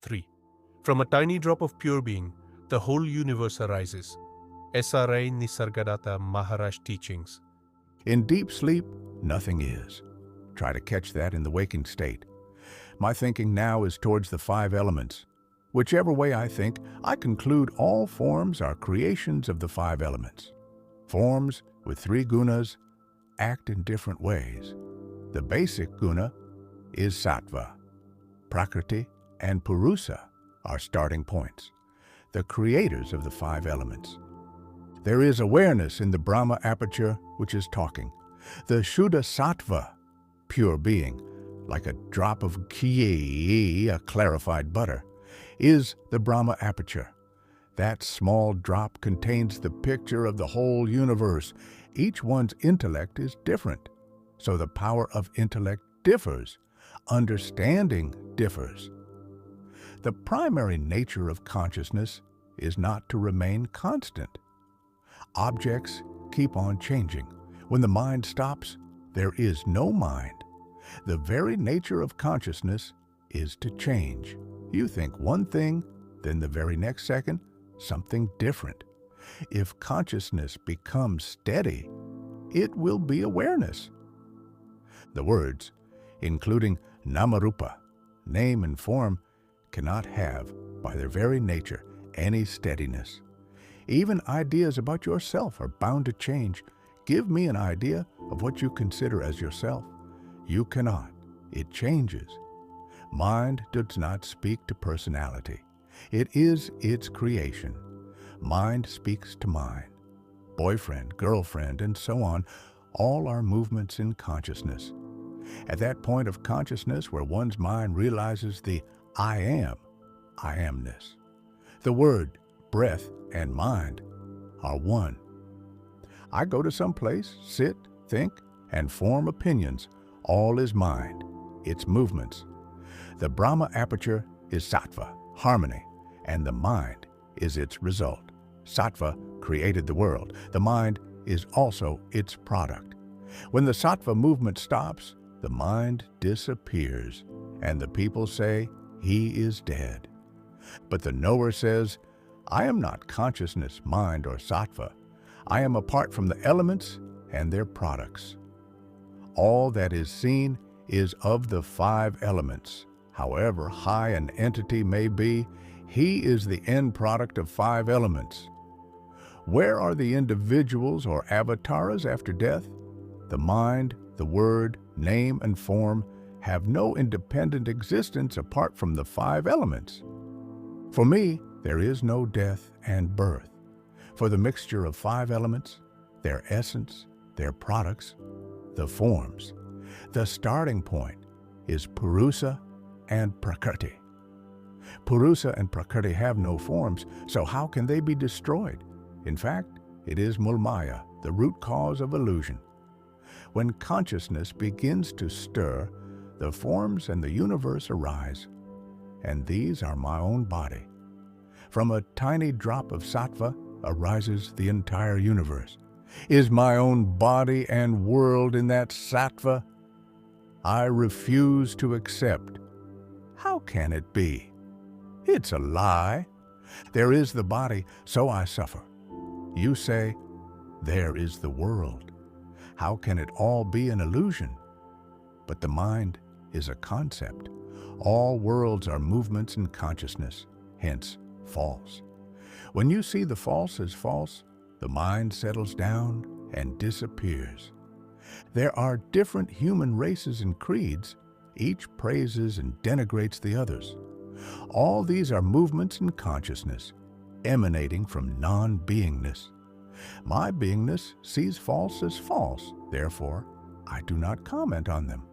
3. From a tiny drop of pure being, the whole universe arises. SRA Nisargadatta Maharaj teachings. In deep sleep, nothing is. Try to catch that in the waking state. My thinking now is towards the 5 elements. Whichever way I think, I conclude all forms are creations of the 5 elements. Forms with 3 gunas act in different ways. The basic guna is Sattva. Prakriti and Purusa are starting points, the creators of the 5 elements. There is awareness in the Brahma Aperture, which is talking. The Shuddha Sattva, pure being, like a drop of ghee, a clarified butter, is the Brahma Aperture. That small drop contains the picture of the whole universe. Each one's intellect is different, so the power of intellect differs. Understanding differs. The primary nature of consciousness is not to remain constant. Objects keep on changing. When the mind stops, there is no mind. The very nature of consciousness is to change. You think one thing, then the very next second, something different. If consciousness becomes steady, it will be awareness. The words, including namarupa, name and form, cannot have, by their very nature, any steadiness. Even ideas about yourself are bound to change. Give me an idea of what you consider as yourself. You cannot. It changes. Mind does not speak to personality. It is its creation. Mind speaks to mind. Boyfriend, girlfriend, and so on, all are movements in consciousness. At that point of consciousness where one's mind realizes the I am, I-amness. The word, breath, and mind are one. I go to some place, sit, think, and form opinions. All is mind, its movements. The Brahma Aperture is Sattva, harmony, and the mind is its result. Sattva created the world. The mind is also its product. When the Sattva movement stops, the mind disappears, and the people say, he is dead. But the knower says, I am not consciousness, mind, or Sattva. I am apart from the elements and their products. All that is seen is of the 5 elements. However high an entity may be, he is the end product of 5 elements. Where are the individuals or avatars after death? The mind, the word, name, and form have no independent existence apart from the 5 elements. For me, there is no death and birth. For the mixture of 5 elements, their essence, their products, the forms, the starting point is Purusa and Prakriti. Purusa and Prakriti have no forms, so how can they be destroyed? In fact, it is Mulaya, the root cause of illusion. When consciousness begins to stir, the forms and the universe arise, and these are my own body. From a tiny drop of Sattva arises the entire universe. Is my own body and world in that Sattva? I refuse to accept. How can it be? It's a lie. There is the body, so I suffer. You say, there is the world. How can it all be an illusion? But the mind is a concept. All worlds are movements in consciousness, hence false. When you see the false as false, the mind settles down and disappears. There are different human races and creeds. Each praises and denigrates the others. All these are movements in consciousness, emanating from non-beingness. My beingness sees false as false, therefore, I do not comment on them.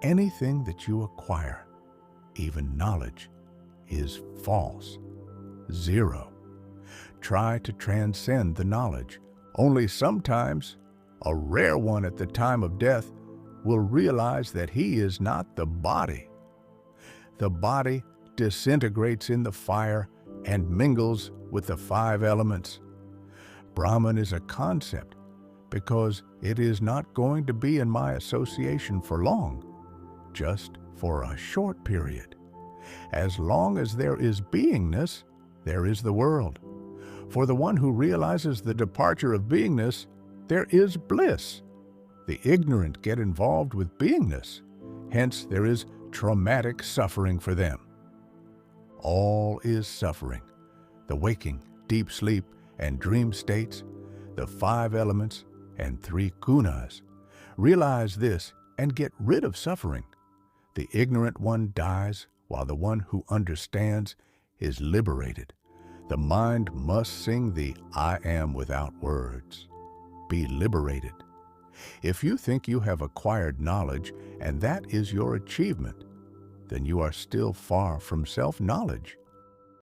Anything that you acquire, even knowledge, is false. 0. Try to transcend the knowledge. Only sometimes, a rare one at the time of death, will realize that he is not the body. The body disintegrates in the fire and mingles with the 5 elements. Brahman is a concept because it is not going to be in my association for long, just for a short period. As long as there is beingness, there is the world. For the one who realizes the departure of beingness, there is bliss. The ignorant get involved with beingness, hence there is traumatic suffering for them. All is suffering. The waking, deep sleep, and dream states, the 5 elements, and 3 gunas. Realize this and get rid of suffering. The ignorant one dies, while the one who understands is liberated. The mind must sing the I am without words. Be liberated. If you think you have acquired knowledge and that is your achievement, then you are still far from self-knowledge.